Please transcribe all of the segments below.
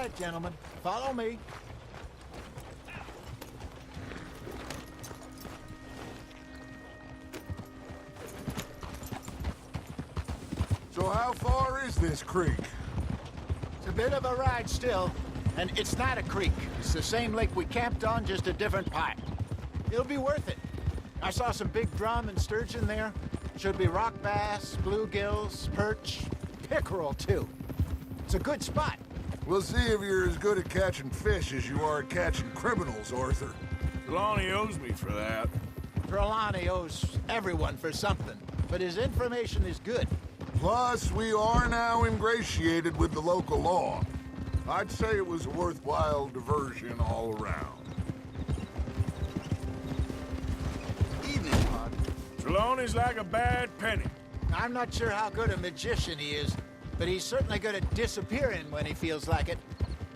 right, gentlemen. Follow me. So how far is this creek? It's a bit of a ride still, and it's not a creek. It's the same lake we camped on, just a different part. It'll be worth it. I saw some big drum and sturgeon there. Should be rock bass, bluegills, perch, pickerel too. It's a good spot. We'll see if you're as good at catching fish as you are at catching criminals, Arthur. Trelawney owes me for that. Trelawney owes everyone for something, but his information is good. Plus, we are now ingratiated with the local law. I'd say it was a worthwhile diversion all around. Evening, Pod. Trelawney's like a bad penny. I'm not sure how good a magician he is, but he's certainly good at disappearing when he feels like it.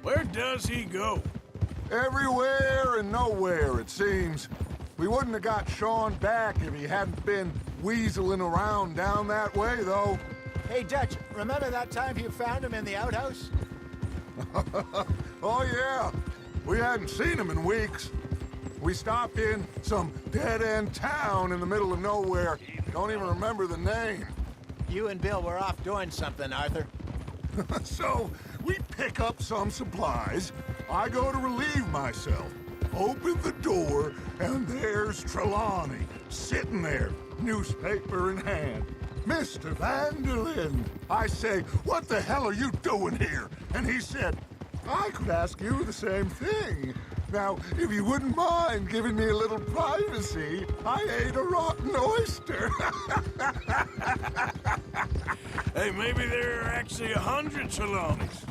Where does he go? Everywhere and nowhere, it seems. We wouldn't have got Sean back if he hadn't been weaseling around down that way, though. Hey, Dutch, remember that time you found him in the outhouse? Oh, yeah. We hadn't seen him in weeks. We stopped in some dead-end town in the middle of nowhere. Don't even remember the name. You and Bill were off doing something, Arthur. So, we pick up some supplies. I go to relieve myself. Open the door, and there's Trelawney, sitting there, newspaper in hand. Mr. Van der Linde. I say, what the hell are you doing here? And he said, I could ask you the same thing. Now, if you wouldn't mind giving me a little privacy, I ate a rotten oyster. Hey, maybe there are actually 100 Trelawneys.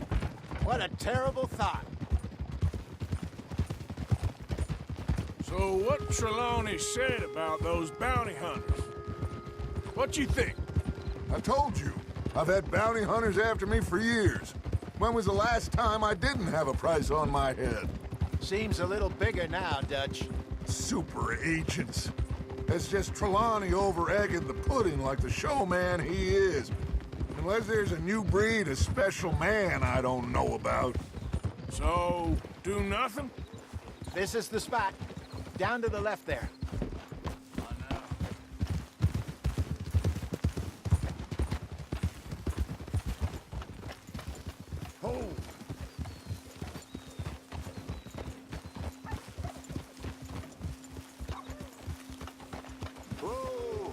What a terrible thought. So what Trelawney said about those bounty hunters? What you think? I told you, I've had bounty hunters after me for years. When was the last time I didn't have a price on my head? Seems a little bigger now, Dutch. Super agents. It's just Trelawney over-egging the pudding like the showman he is. Unless there's a new breed of special man I don't know about. So, do nothing? This is the spot. Down to the left there. Oh. Whoa.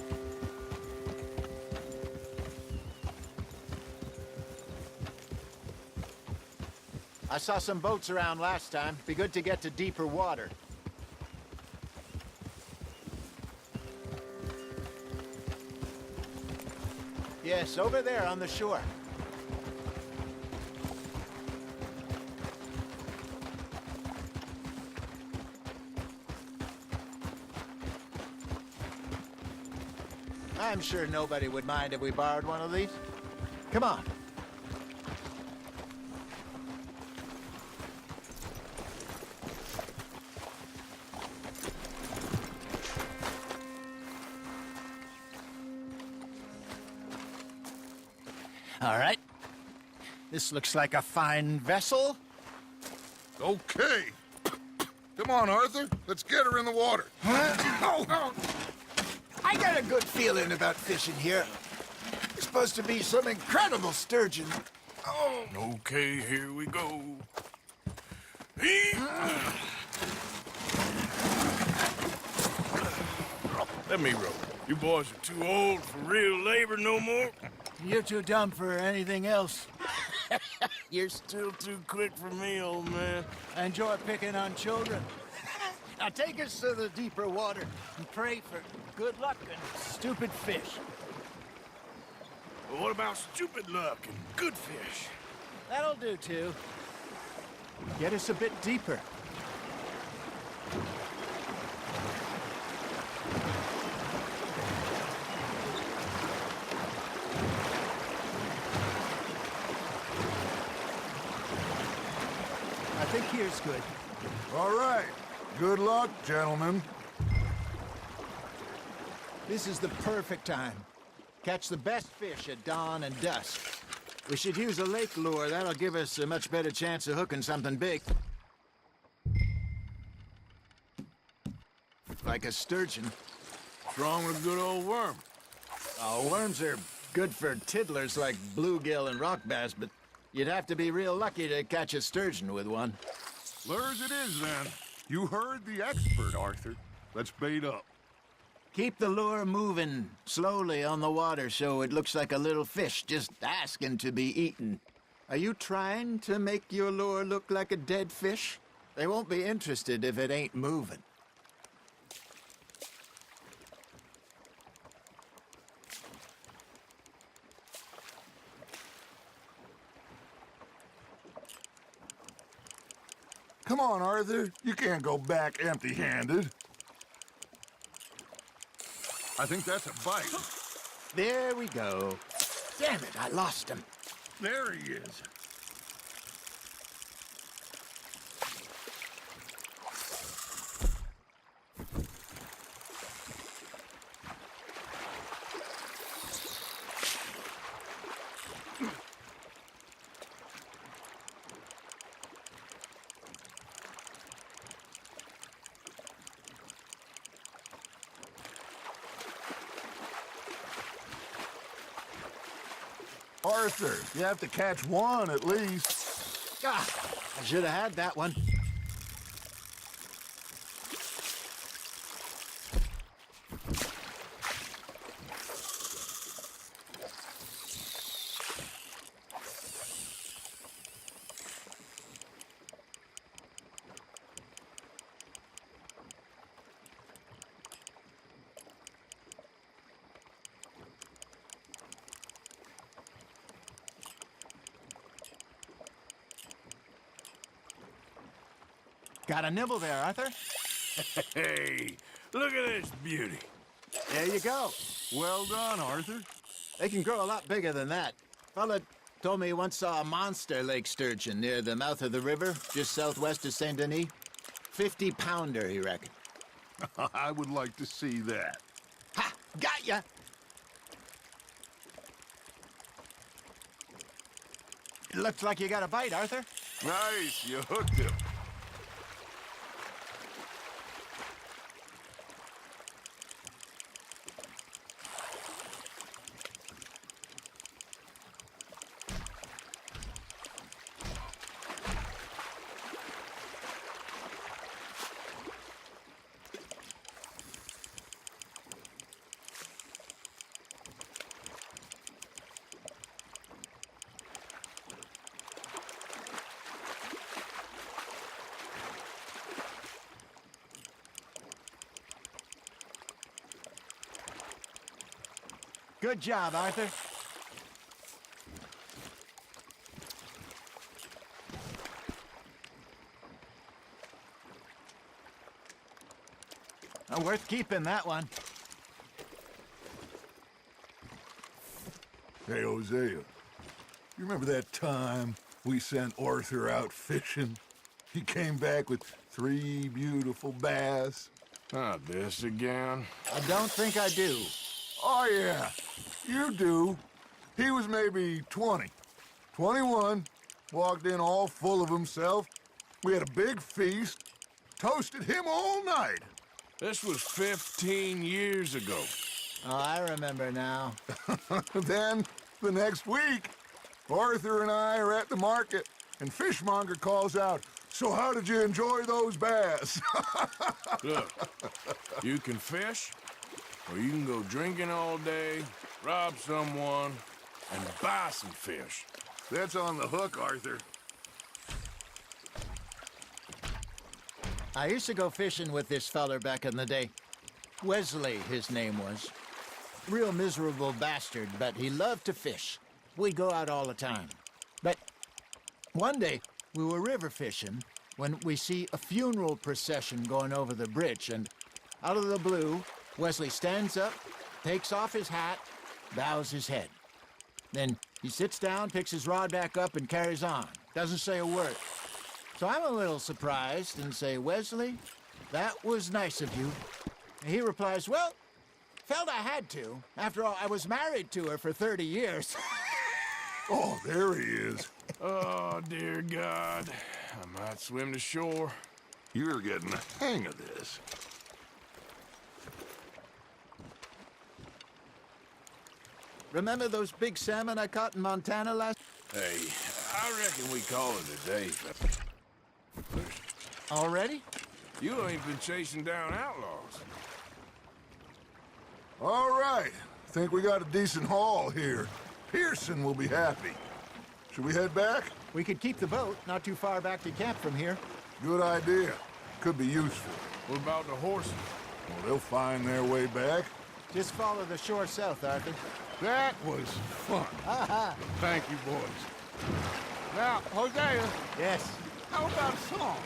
I saw some boats around last time. Be good to get to deeper water. Yes, over there on the shore. I'm sure nobody would mind if we borrowed one of these. Come on. All right. This looks like a fine vessel. Okay. Come on, Arthur. Let's get her in the water. Oh, I got a good feeling about fishing here. There's supposed to be some incredible sturgeon. Oh. Okay, here we go. Let me row. You boys are too old for real labor no more. You're too dumb for anything else. You're still too quick for me, old man. I enjoy picking on children. Now take us to the deeper water and pray for good luck and stupid fish. But what about stupid luck and good fish? That'll do, too. Get us a bit deeper. I think here's good. All right. Good luck, gentlemen. This is the perfect time. Catch the best fish at dawn and dusk. We should use a lake lure. That'll give us a much better chance of hooking something big. Like a sturgeon. What's wrong with a good old worm? Oh, worms are good for tiddlers like bluegill and rock bass, but you'd have to be real lucky to catch a sturgeon with one. Lures it is, then. You heard the expert, Arthur. Let's bait up. Keep the lure moving slowly on the water so it looks like a little fish just asking to be eaten. Are you trying to make your lure look like a dead fish? They won't be interested if it ain't moving. Come on, Arthur. You can't go back empty-handed. I think that's a bite. There we go. Damn it, I lost him. There he is. Arthur, you have to catch one at least. Ah, I should have had that one. Got a nibble there, Arthur. Hey, look at this beauty. There you go. Well done, Arthur. They can grow a lot bigger than that. Fella told me he once saw a monster lake sturgeon near the mouth of the river, just southwest of Saint Denis. 50-pounder, he reckoned. I would like to see that. Ha! Got ya! Looks like you got a bite, Arthur. Nice, you hooked him. Good job, Arthur. Worth keeping, that one. Hey, Hosea, you remember that time we sent Arthur out fishing? He came back with 3 beautiful bass. Not this again. I don't think I do. Oh, yeah, you do. He was maybe 20, 21, walked in all full of himself. We had a big feast, toasted him all night. This was 15 years ago. Oh, I remember now. Then, the next week, Arthur and I are at the market, and Fishmonger calls out, "So how did you enjoy those bass?" Look, you can fish, or you can go drinking all day, rob someone, and buy some fish. That's on the hook, Arthur. I used to go fishing with this feller back in the day. Wesley, his name was. Real miserable bastard, but he loved to fish. We'd go out all the time. But one day, we were river fishing when we see a funeral procession going over the bridge, and out of the blue, Wesley stands up, takes off his hat, bows his head. Then he sits down, picks his rod back up, and carries on. Doesn't say a word. So I'm a little surprised and say, "Wesley, that was nice of you." And he replies, "Well, felt I had to. After all, I was married to her for 30 years. Oh, there he is. Oh, dear God. I might swim to shore. You're getting the hang of this. Remember those big salmon I caught in Montana last? Hey, I reckon we call it a day. Already? You ain't been chasing down outlaws. All right. Think we got a decent haul here. Pearson will be happy. Should we head back? We could keep the boat not too far back to camp from here. Good idea. Could be useful. What about the horses? Well, they'll find their way back. Just follow the shore south, Arthur. That was fun. Thank you, boys. Now, Hosea, Yes. how about a song?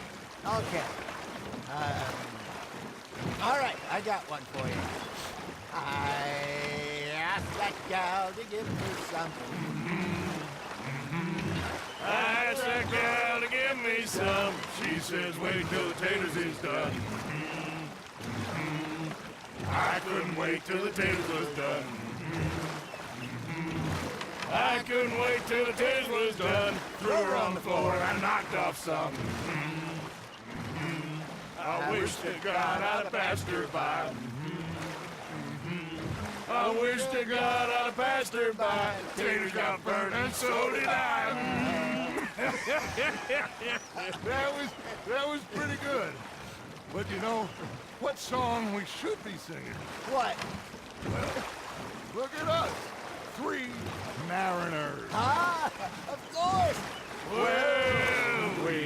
Okay. All right, I got one for you. I asked that gal to give me something. I asked that gal to give me some. She says, wait till the taters is done. I couldn't wait till the taters was done. I couldn't wait till the taters was done. Threw her on the floor and knocked off some. I wish to God I'd have passed her by. I wish to God I'd have passed her by. Taters got burned and so did I. That was pretty good. But you know, what song we should be singing? What? Look at us. 3 mariners. Ah, of course. Well, we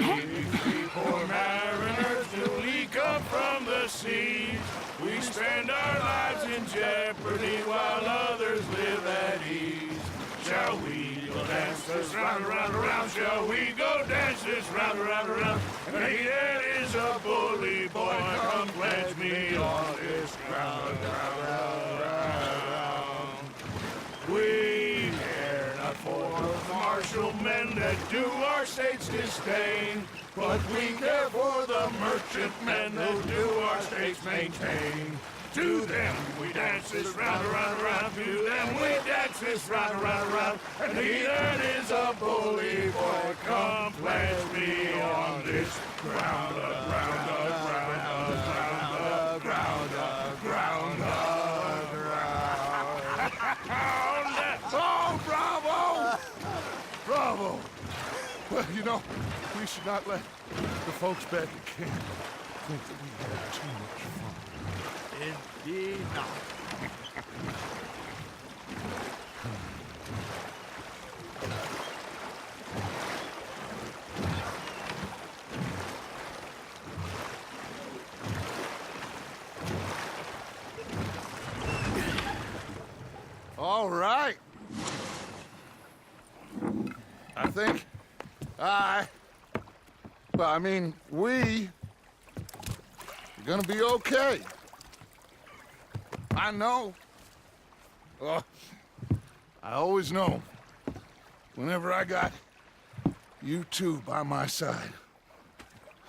poor mariners newly come from the seas. We spend our lives in jeopardy while others live at ease. Shall we go dance this round, around, around? Shall we go dance this round, around, around? And he that is a bully boy, come pledge me on this ground, ground, ground. We care not for the martial men that do our state's disdain, but we care for the merchant men that do our state's maintain. To them we dance this round, around, around. To them we dance this round, around, around. And he that is a bully boy, come pledge me on this ground, ground, ground, ground, ground, ground, ground. Oh, bravo! Bravo! Well, you know, we should not let the folks back at camp think that we had too much fun. Indeed not. All right. I think we are gonna be okay. I know. I always know. Whenever I got you two by my side,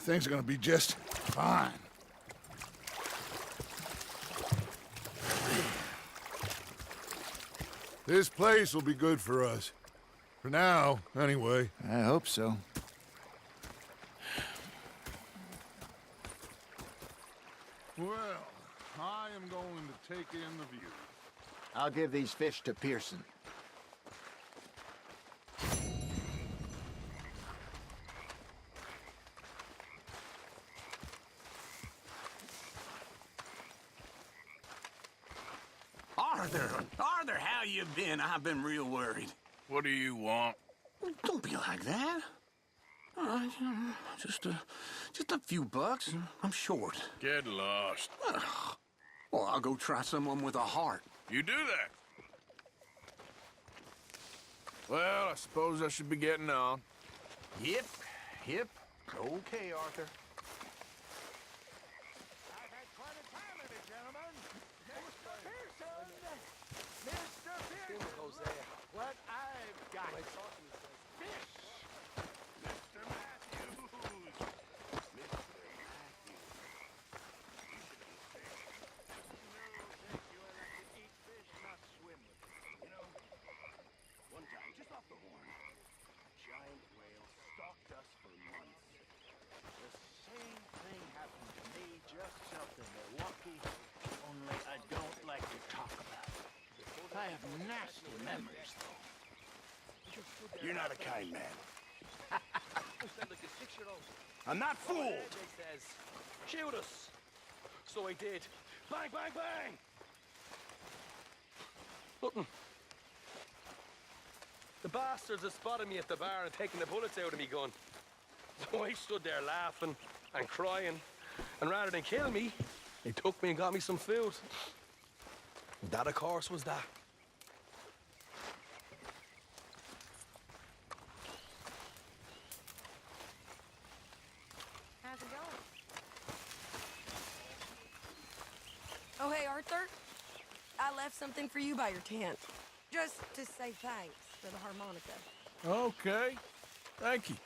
things are gonna be just fine. This place will be good for us. For now, anyway. I hope so. Well, I am going to take in the view. I'll give these fish to Pearson. Arthur, how you been? I've been real worried. What do you want? Don't be like that. Just a few bucks. I'm short. Get lost. Well, I'll go try someone with a heart. You do that. Well, I suppose I should be getting on. Yep. Okay, Arthur. I've had quite a time of it, gentlemen. Mr. Pearson! Mr. Pearson! Hosea. What I've got. Fish! Mr. Matthews! One time, just off the horn. I have nasty memories, though. You're not a kind man. I'm not fooled. They says, shoot us. So I did. Bang, bang, bang! Nothing. The bastards had spotted me at the bar and taken the bullets out of me gun. So I stood there laughing and crying. And rather than kill me, they took me and got me some food. And that, of course, was that. How's it going? Oh, hey, Arthur. I left something for you by your tent. Just to say thanks for the harmonica. Okay. Thank you.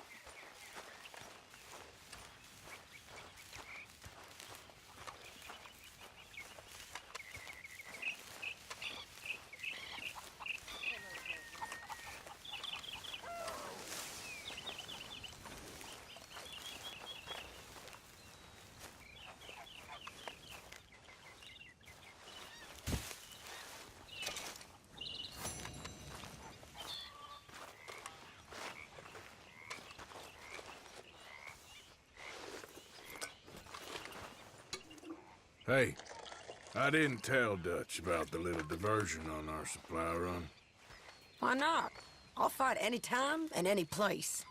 Hey, I didn't tell Dutch about the little diversion on our supply run. Why not? I'll fight any time and any place.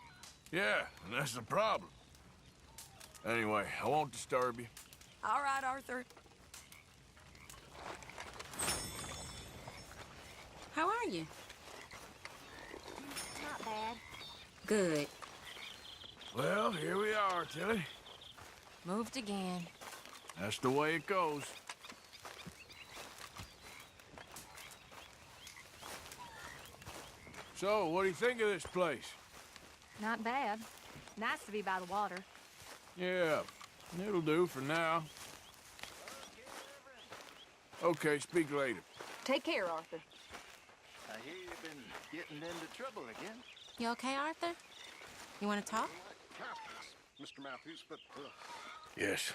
Yeah, and that's the problem. Anyway, I won't disturb you. All right, Arthur. How are you? Not bad. Good. Well, here we are, Tilly. Moved again. That's the way it goes. So, what do you think of this place? Not bad. Nice to be by the water. Yeah, it'll do for now. Okay, speak later. Take care, Arthur. I hear you've been getting into trouble again. You okay, Arthur? You want to talk? Mr. Matthews, but Yes.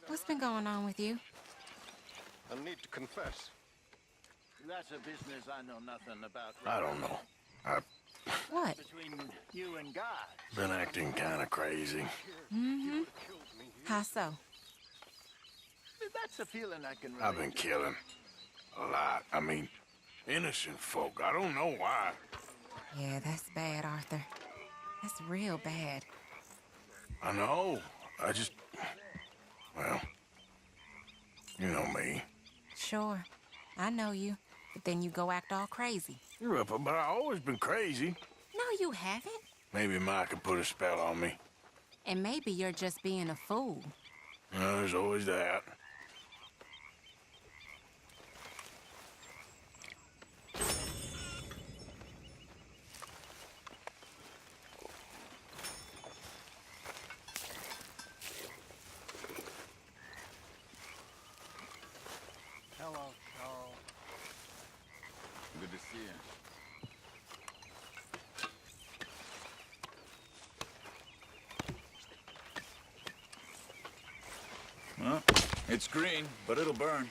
What's been going on with you? I need to confess. That's a business I know nothing about. I don't know. I've What? Between you and God. been acting kind of crazy. Mm-hmm. How so? That's a feeling I can relate I've been to. killing. A lot. I mean, innocent folk. I don't know why. Yeah, that's bad, Arthur. That's real bad. I know. I just... Well... You know me. Sure. I know you. But then you go act all crazy. You're up, but I've always been crazy. No, you haven't. Maybe Mike could put a spell on me. And maybe you're just being a fool. Well, there's always that. Hello, Charles. Good to see you. Well, it's green, but it'll burn.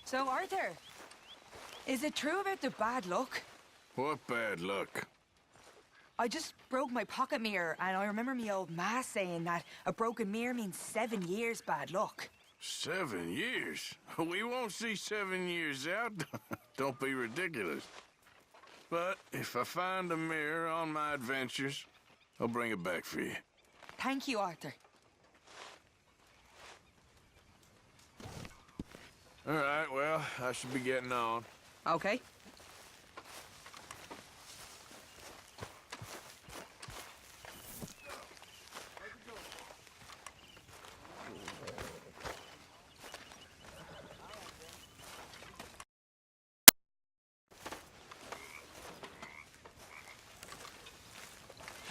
So, Arthur, is it true about the bad luck? What bad luck? I just broke my pocket mirror, and I remember me old ma saying that a broken mirror means 7 years bad luck. 7 years? We won't see 7 years out. Don't be ridiculous. But if I find a mirror on my adventures, I'll bring it back for you. Thank you, Arthur. All right, well, I should be getting on. Okay.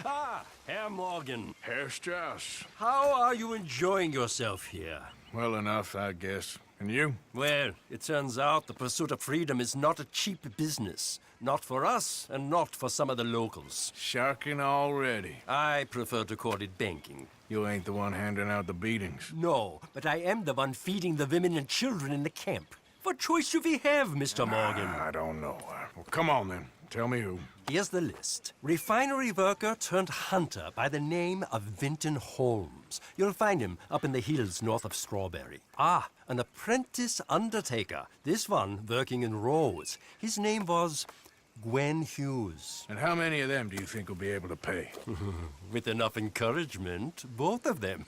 Ah, Herr Morgan. Herr Strauss. How are you enjoying yourself here? Well enough, I guess. And you? Well, it turns out the pursuit of freedom is not a cheap business. Not for us, and not for some of the locals. Sharking already. I prefer to call it banking. You ain't the one handing out the beatings. No, but I am the one feeding the women and children in the camp. What choice do we have, Mr. Morgan? I don't know. Well, come on then. Tell me who. Here's the list. Refinery worker turned hunter by the name of Vinton Holmes. You'll find him up in the hills north of Strawberry. Ah, an apprentice undertaker. This one working in Rose. His name was Gwen Hughes. And how many of them do you think will be able to pay? With enough encouragement, both of them.